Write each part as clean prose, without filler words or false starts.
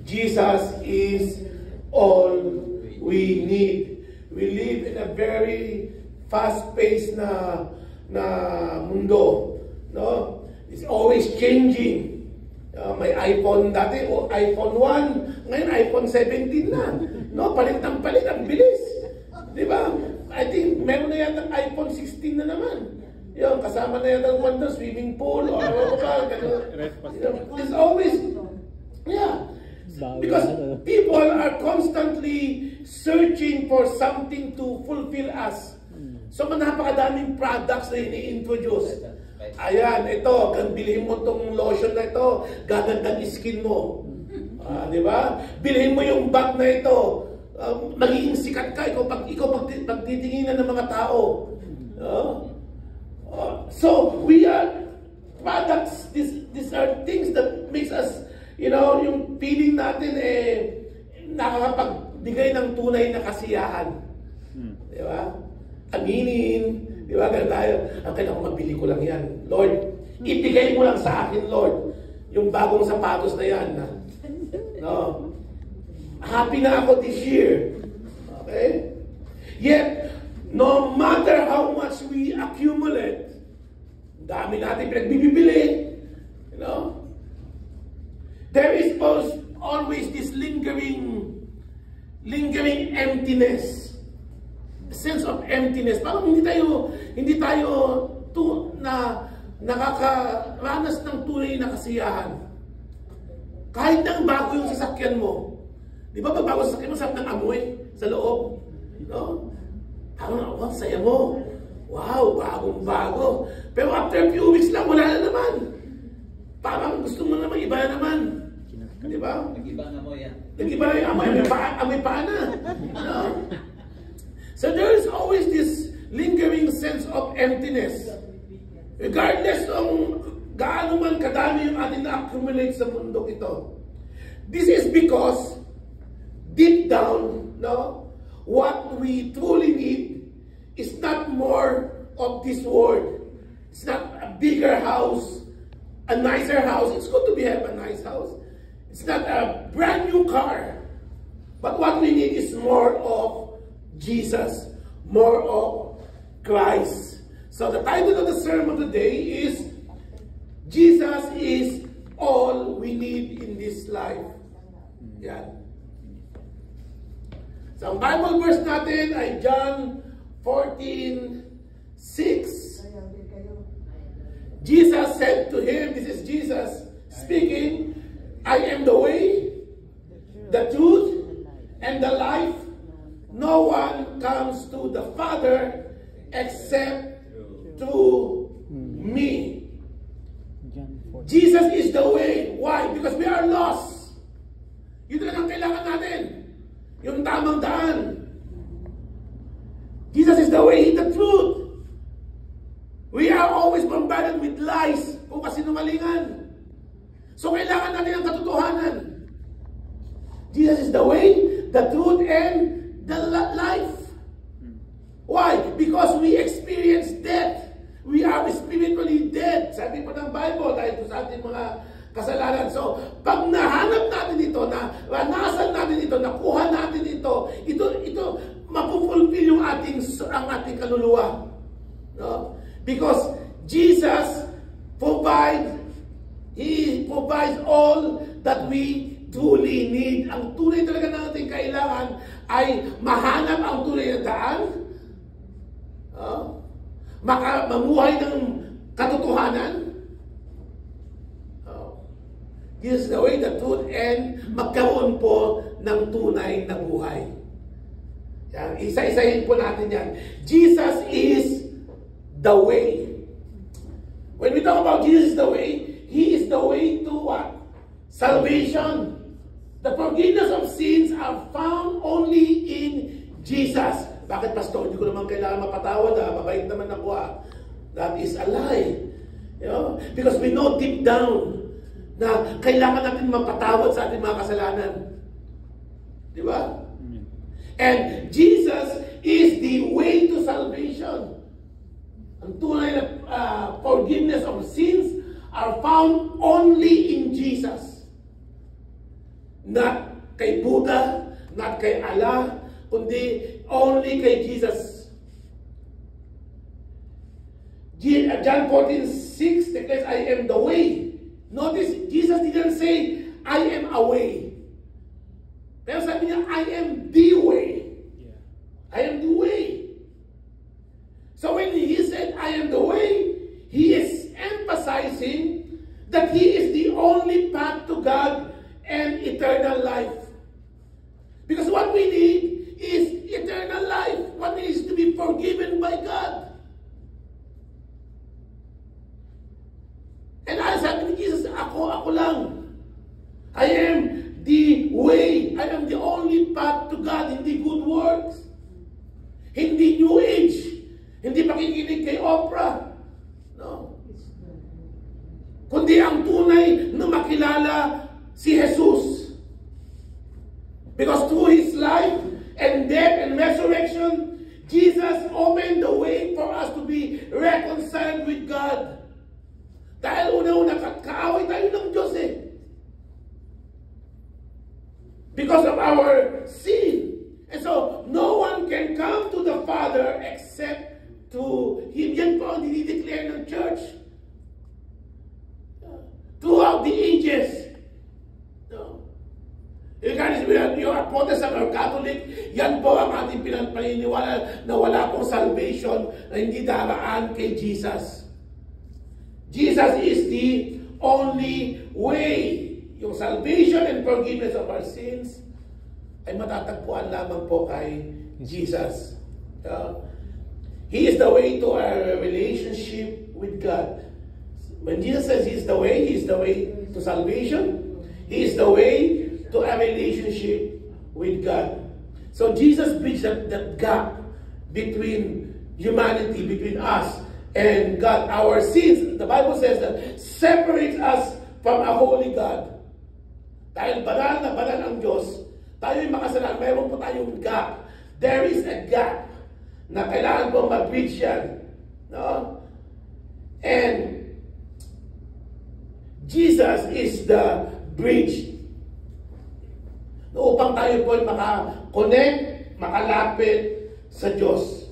Jesus is all we need. We live in a very fast-paced na mundo, no? It's always changing. May iPhone dati, iPhone 1, ngayon iPhone 17 na. No, palit ang bilis. Di ba? I think meron na yata iPhone 16 na naman. Yung kasama na yata ng swimming pool or ano ba. It's always, yeah. Because people are constantly searching for something to fulfill us. So napakadaming products na ini-introduce. Ayan, ito, bilhin mo tong lotion na ito, gagandang skin mo. Di ba? Bilhin mo yung bag na ito, magiging sikat ka, ikaw pagtitinginan ng mga tao. So, we are products, these are things that makes us, yung feeling natin nakakapagbigay ng tunay na kasiyahan. Di ba? Aminin. Di ba? Ganun tayo. Ang kailangan mabili ko lang yan. Lord, ibigay mo lang sa akin, Lord, yung bagong sapatos na yan. No? Happy na ako this year. Okay? Yet, no matter how much we accumulate, dami natin pinagbibili, there is always this lingering emptiness. Sense of emptiness. Parang hindi tayo nakakaranas ng tunay na kasiyahan. Kahit nang bago yung sasakyan mo. Di ba pag bago sasakyan mo, sarap ng amoy sa loob? No? Parang, saya mo. Wow, bagong-bago. Pero after a few weeks lang, wala na naman. Parang gusto mo naman, iba na naman. Di ba? Nag-iba ang amoy yan. Nag-iba yung amoy, amoy pa na. No? So there is always this lingering sense of emptiness. Regardless ng gaano man kadami yung ating na-accumulate sa mundong ito. This is because deep down, what we truly need is not more of this world. It's not a bigger house, a nicer house. It's good to have a nice house. It's not a brand new car. But what we need is more of Jesus, more of Christ. So the title of the sermon today is Jesus is all we need in this life. Yan. So ang Bible verse natin ay John 14:6. Jesus said to him, this is Jesus speaking, I am the way, the truth, and the life. No one comes to the Father except through me. Jesus is the way. Why? Because we are lost. Yun talagang kailangan natin. Yung tamang daan. Jesus is the way, the truth. We are always bombarded with lies o kasinungalingan. So kailangan natin ang katotohanan. Jesus is the way, the truth, and the life. Why? Because we experience death. We are spiritually dead. Sabi po ng Bible dahil sa ating mga kasalanan. So, pag nahanap natin ito, naranasan natin ito, nakuha natin ito mapufulfill yung ang ating kaluluwa. No? Because Jesus He provides all that we truly need. Ang tunay talaga natin kailangan ay mahanap ang tunay na daan, mamuhay ng katotohanan, this is the way, the truth, and magkaroon po ng tunay na buhay. Yan, isa-isahin po natin yan. Jesus is the way. When we talk about Jesus is the way, He is the way to what? Salvation. The forgiveness of sins are found only in Jesus. Bakit, Pastor? Hindi ko naman kailangan mapatawad. Mabait naman ako. That is a lie. Because we know deep down na kailangan natin mapatawad sa ating mga kasalanan. Di ba? And Jesus is the way to salvation. Ang tunay na forgiveness of sins are found only in Jesus. Not kay Buddha, not kay Allah, kundi only kay Jesus. John 14:6 declares, I am the way. Notice, Jesus didn't say, I am a way. Pero sabi niya, I am the way. I am the way. So when he said, I am the way, he is emphasizing that he is the only path to God and eternal life. Because what we need is eternal life. What needs to be forgiven by God. And I sabi ni Jesus, ako lang. I am the way. I am the only path to God. Hindi good works. Hindi New Age. Hindi pakikinig kay Oprah. No. Kundi ang tunay na makilala si Jesus. Because through His life and death and resurrection, Jesus opened the way for us to be reconciled with God. Dahil una-una, kaaway tayo ng Diyos eh. Because of our sin. And so, no one can come to the Father except to Him. Yan po ang dinideclare ng church. Throughout the ages. No. Regardless whether you are Protestant or Catholic, yan po ang ating pinaniniwala na wala pong salvation na hindi daraan kay Jesus. Jesus is the only way. Yung salvation and forgiveness of our sins ay matatagpuan lamang po kay Jesus. He is the way to our relationship with God. When Jesus says He is the way to salvation. He is the way to a relationship with God. So Jesus bridged that gap between humanity, between us and God. Our sins, the Bible says that separates us from a holy God. Dahil banal na banal ang Diyos, tayo'y makasalanan, mayroon po tayong gap. There is a gap na kailangan pong mag-bridge yan. No? And Jesus is the bridge. Upang tayo po maka-connect, makalapit sa Diyos.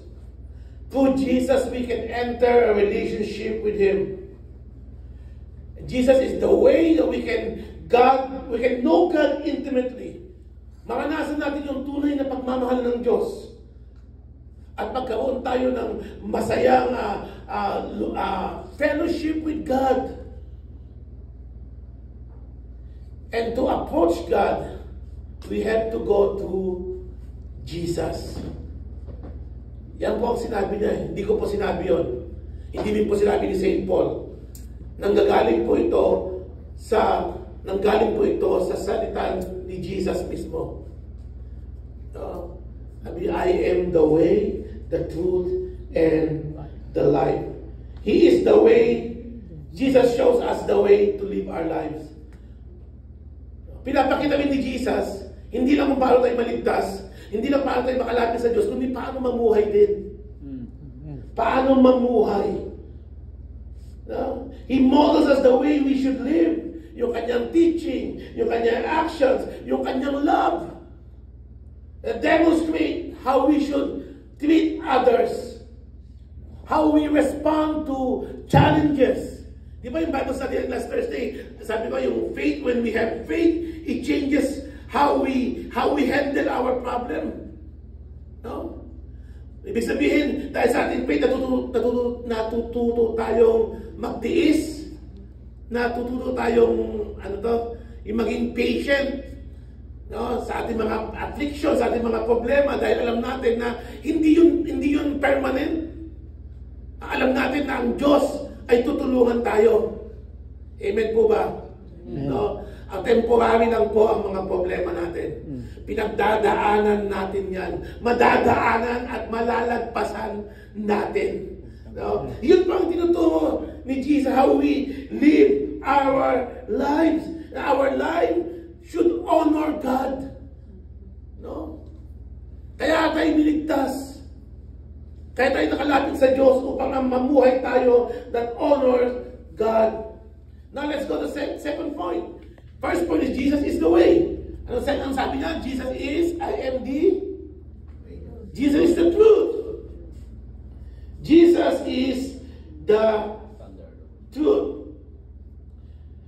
Through Jesus, we can enter a relationship with Him. Jesus is the way that we can know God intimately. Maranasan natin yung tunay na pagmamahal ng Diyos. At magkaroon tayo ng masayang fellowship with God. And to approach God, we have to go through Jesus. Yan po ang sinabi niya. Hindi ko po sinabi yon. Hindi din po sinabi ni St. Paul. Nanggaling po ito sa salita ni Jesus mismo. I am the way, the truth, and the life. He is the way. Jesus shows us the way to live our lives. Pinapakita rin ni Jesus, hindi lang kung paano tayo maligtas, hindi lang paano tayo makalapit sa Diyos, kundi paano mamuhay din. Paano mamuhay. No? He models us the way we should live. Yung kanyang teaching, yung kanyang actions, yung kanyang love. Demonstrate how we should treat others. How we respond to challenges. Di ba yung Bible study last Thursday? Sabi ko yung faith, when we have faith, it changes how we handle our problem. No? Ibig sabihin, dahil sa ating faith, natututo tayong magtiis, natututo tayong yung maging patient, no, sa ating mga afflictions, sa ating mga problema, dahil alam natin na hindi yun permanent. Alam natin na ang Diyos ay tutulungan tayo. Amen po ba? Amen. No? Ang temporary lang po ang mga problema natin. Pinagdadaanan natin yan. Madadaanan at malalagpasan natin. No? Yun po ang tinuturo ni Jesus, how we live our lives. Our life should honor God. No? Kaya tayo niligtas. Kaya tayo nakalapit sa Diyos upang mamuhay tayo that honors God. Now let's go to the second point. First point is Jesus is the way. Ang sabi niya? Jesus is, Jesus is the truth. Jesus is the truth.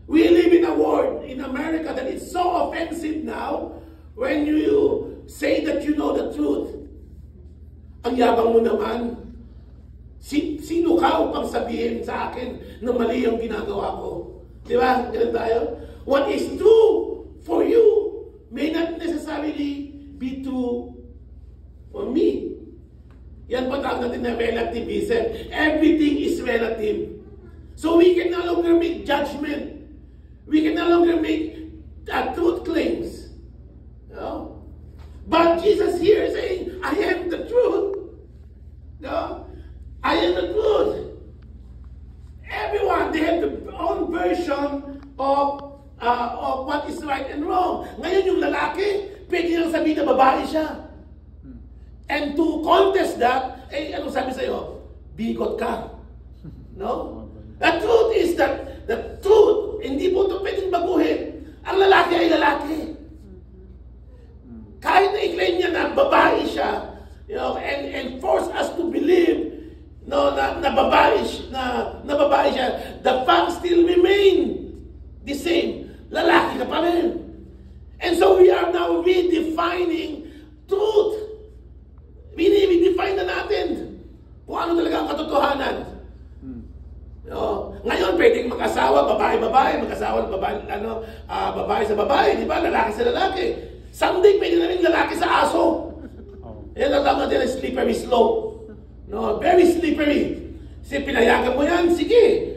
We live in a world in America that is so offensive now when you say that you know the truth. Ang yabang mo naman. Sino ka upang sabihin sa akin na mali yung ginagawa ko? Di ba? Ganun tayo. What is true for you may not necessarily be true for me. Yan pa tawag natin na relativism. Everything is relative. So we can no longer make judgment. We can no longer make truth claims. No? But Jesus here is saying, I am the truth. No? I am the truth. Everyone, they have their own version of what is right and wrong. Ngayon yung lalaki, pwede nang sabihin na babae siya. And to contest that, anong sabi sa'yo? Bigot ka. No? The truth is that the truth, hindi po ito pwedeng baguhin. Ang lalaki ay lalaki. Kahit na i-claim niya na babae siya, and force us to believe na babae siya, the fact still remain the same. Lalaki ka pa rin. And so we are now redefining truth. Redefine na natin kung ano talaga ang katotohanan. Ngayon, pwedeng mag-asawa, babae-babae, mag-asawa, babae sa babae, di ba? Lalaki sa lalaki. Someday, pwede na rin lalaki sa aso. Yan ang tawag natin, slippery slope. No, very slippery. Kasi pinayagan mo yan, sige.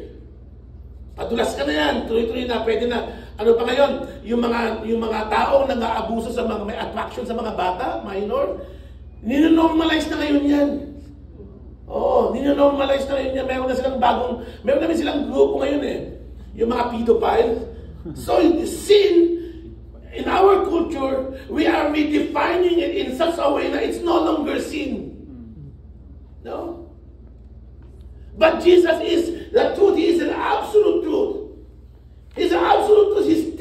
Padulas ka na yan, tuloy-tuloy na, pwede na. Ano pa ngayon? Yung mga taong nang-aabuso sa mga may attraction sa mga bata, minor, ninonormalize na ngayon yan. Oo, ninonormalize na ngayon yan. Meron namin silang grupo ngayon eh. Yung mga pedophile. So, sin, in our culture, we are redefining it in such a way that it's no longer sin. No? But Jesus is the truth. He is an absolute truth. He's an absolute truth. His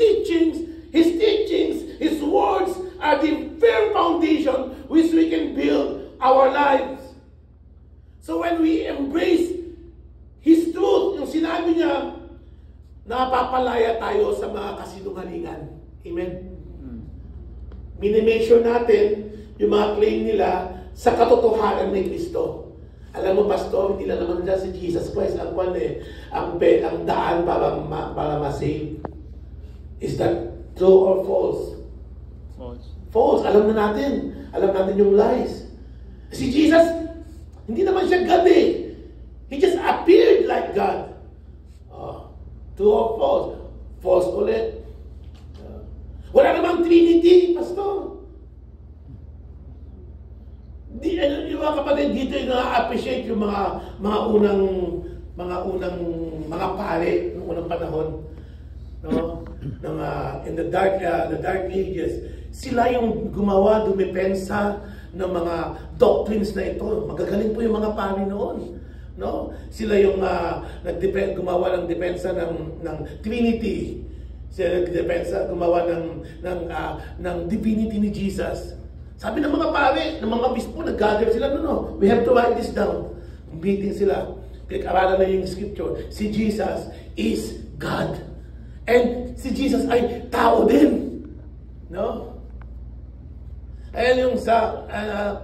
teachings, His words are the firm foundation which we can build our lives. So when we embrace His truth, yung sinabi niya, napapalaya tayo sa mga kasinungalingan. Amen? Minimeasure natin yung mga claim nila sa katotohanan ni Kristo. Alam mo, Pastor, hindi lang naman dyan si Jesus Christ ang daan para ma-save. Is that true or false? False. False. Alam natin yung lies. Si Jesus, hindi naman siya God eh. He just appeared like God. True or false? False ulit. Wala namang Trinity, Pastor. Yung mga kapatid dito yung na-appreciate yung mga unang pare ng unang panahon, no? In the dark ages, sila yung dumepensa ng mga doctrines na ito. Magagaling po yung mga pare noon, no? Sila yung gumawa ng depensa ng Trinity. Sila gumawa ng divinity ni Jesus. Sabi ng mga pare, ng mga bispo, nag-gather sila, no, we have to write this down. Meeting sila. Kaya-aralan na yung scripture. Si Jesus is God. And si Jesus ay tao din. No? Ayan yung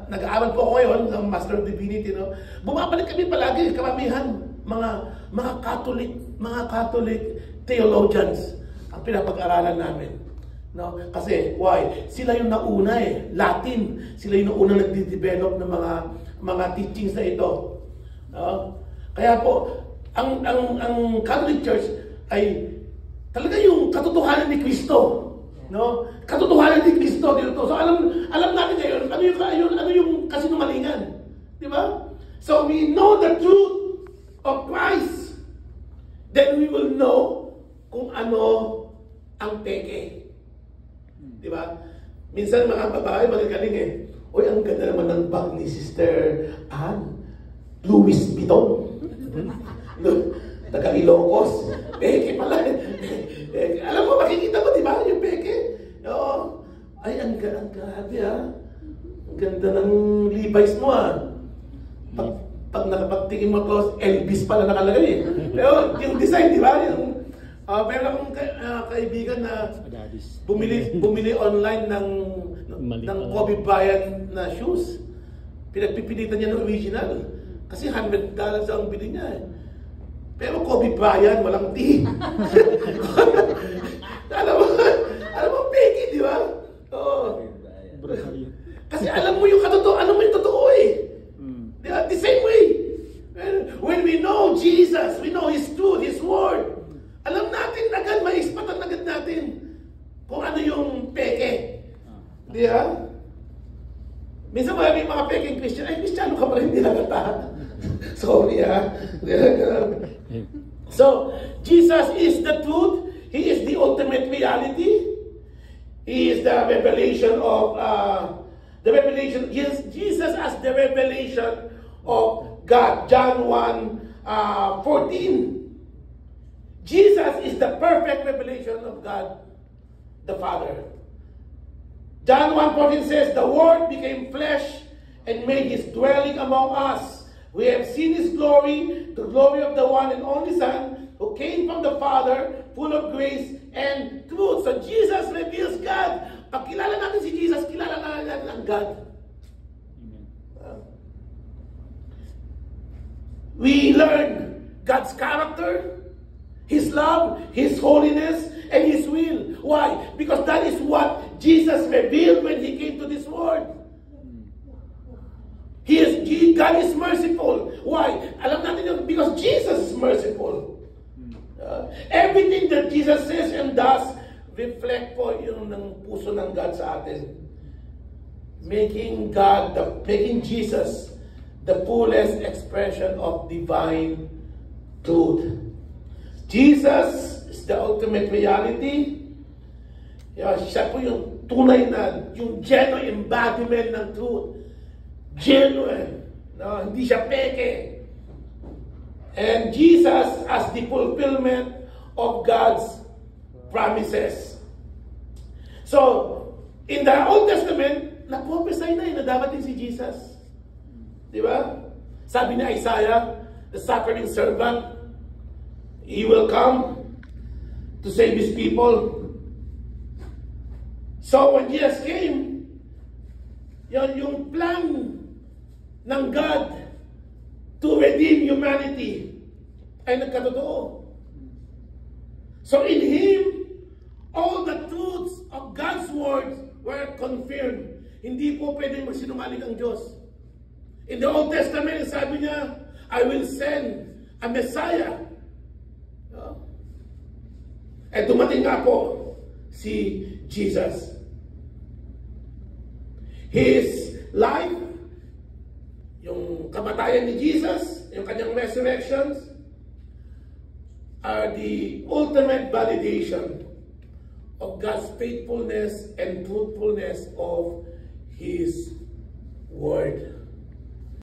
nag-aaral po ako ngayon, ng Master of Divinity, no? Bumabalik kami palagi, karamihan, mga Catholic theologians ang pinapag-aralan namin. No? Kasi, why? Sila yung nauna eh. Latin. Sila yung nauna nagde-develop ng mga teachings na ito. No? Kaya po, ang Catholic Church ay talaga yung katotohanan ni Kristo. No? Katotohanan ni Kristo dito. So, alam natin ngayon, ano yung kasinungalingan. Di ba? So, we know the truth of Christ. Then we will know kung ano ang peke. Di ba? Minsan mga babae, magagaling eh. Uy, ang ganda naman ng bag ni Sister Anne. Louis Vuitton. Taga Ilocos. Peke pala. Alam mo, makikita mo, di ba? Yung peke. No? Ay, ang grabe ha. Ang ganda ng Levi's mo ha. Pag nakapagtingin mo close, Elvis pala nakalagay eh. Pero yung design, di ba? Meron akong kaibigan na bumili online ng Kobe Bryant na shoes. Pinagpipilitan niya ng original. Kasi $100 ang bili niya eh. Pero Kobe Bryant, walang T. alam mo, peki, di ba? Oo. Kasi alam mo yung totoo eh. The same way. When we know Jesus, we know His truth, His word. Alam natin agad, maispatan agad natin kung ano yung peke. Di ba? Minsan marami mga peking Christian, ay Kristiyano ka pa rin, hindi nagatahan. Sorry ha. So, Jesus is the truth. He is the ultimate reality. He is the revelation of Jesus as the revelation of God. John 1:14. Jesus is the perfect revelation of God the Father. John 1:14 says, the Word became flesh and made His dwelling among us. We have seen His glory, the glory of the one and only Son, who came from the Father, full of grace and truth. So Jesus reveals God. Pag kilala natin si Jesus, kilala natin ang God. We learn God's character, His love, His holiness, and His will. Why? Because that is what Jesus revealed when He came to this world. God is merciful. Why? Alam natin yun, because Jesus is merciful. Everything that Jesus says and does reflect po yung ng puso ng God sa atin. Making Jesus the fullest expression of divine truth. Jesus is the ultimate reality. Siya po yung tunay na, yung genuine embodiment ng truth. Genuine. No, hindi siya peke. And Jesus as the fulfillment of God's promises. So, in the Old Testament, na-prophesy na dapat din si Jesus. Di ba? Sabi ni Isaiah, the suffering servant, He will come to save His people. So when Jesus came, yung plan ng God to redeem humanity ay nagkatotoo. So in Him, all the truths of God's words were confirmed. Hindi po pwedeng magsinungaling ang Diyos. In the Old Testament, sabi niya, I will send a Messiah. At dumating nga po si Jesus. His life, yung kamatayan ni Jesus, yung kanyang resurrections, are the ultimate validation of God's faithfulness and truthfulness of His Word.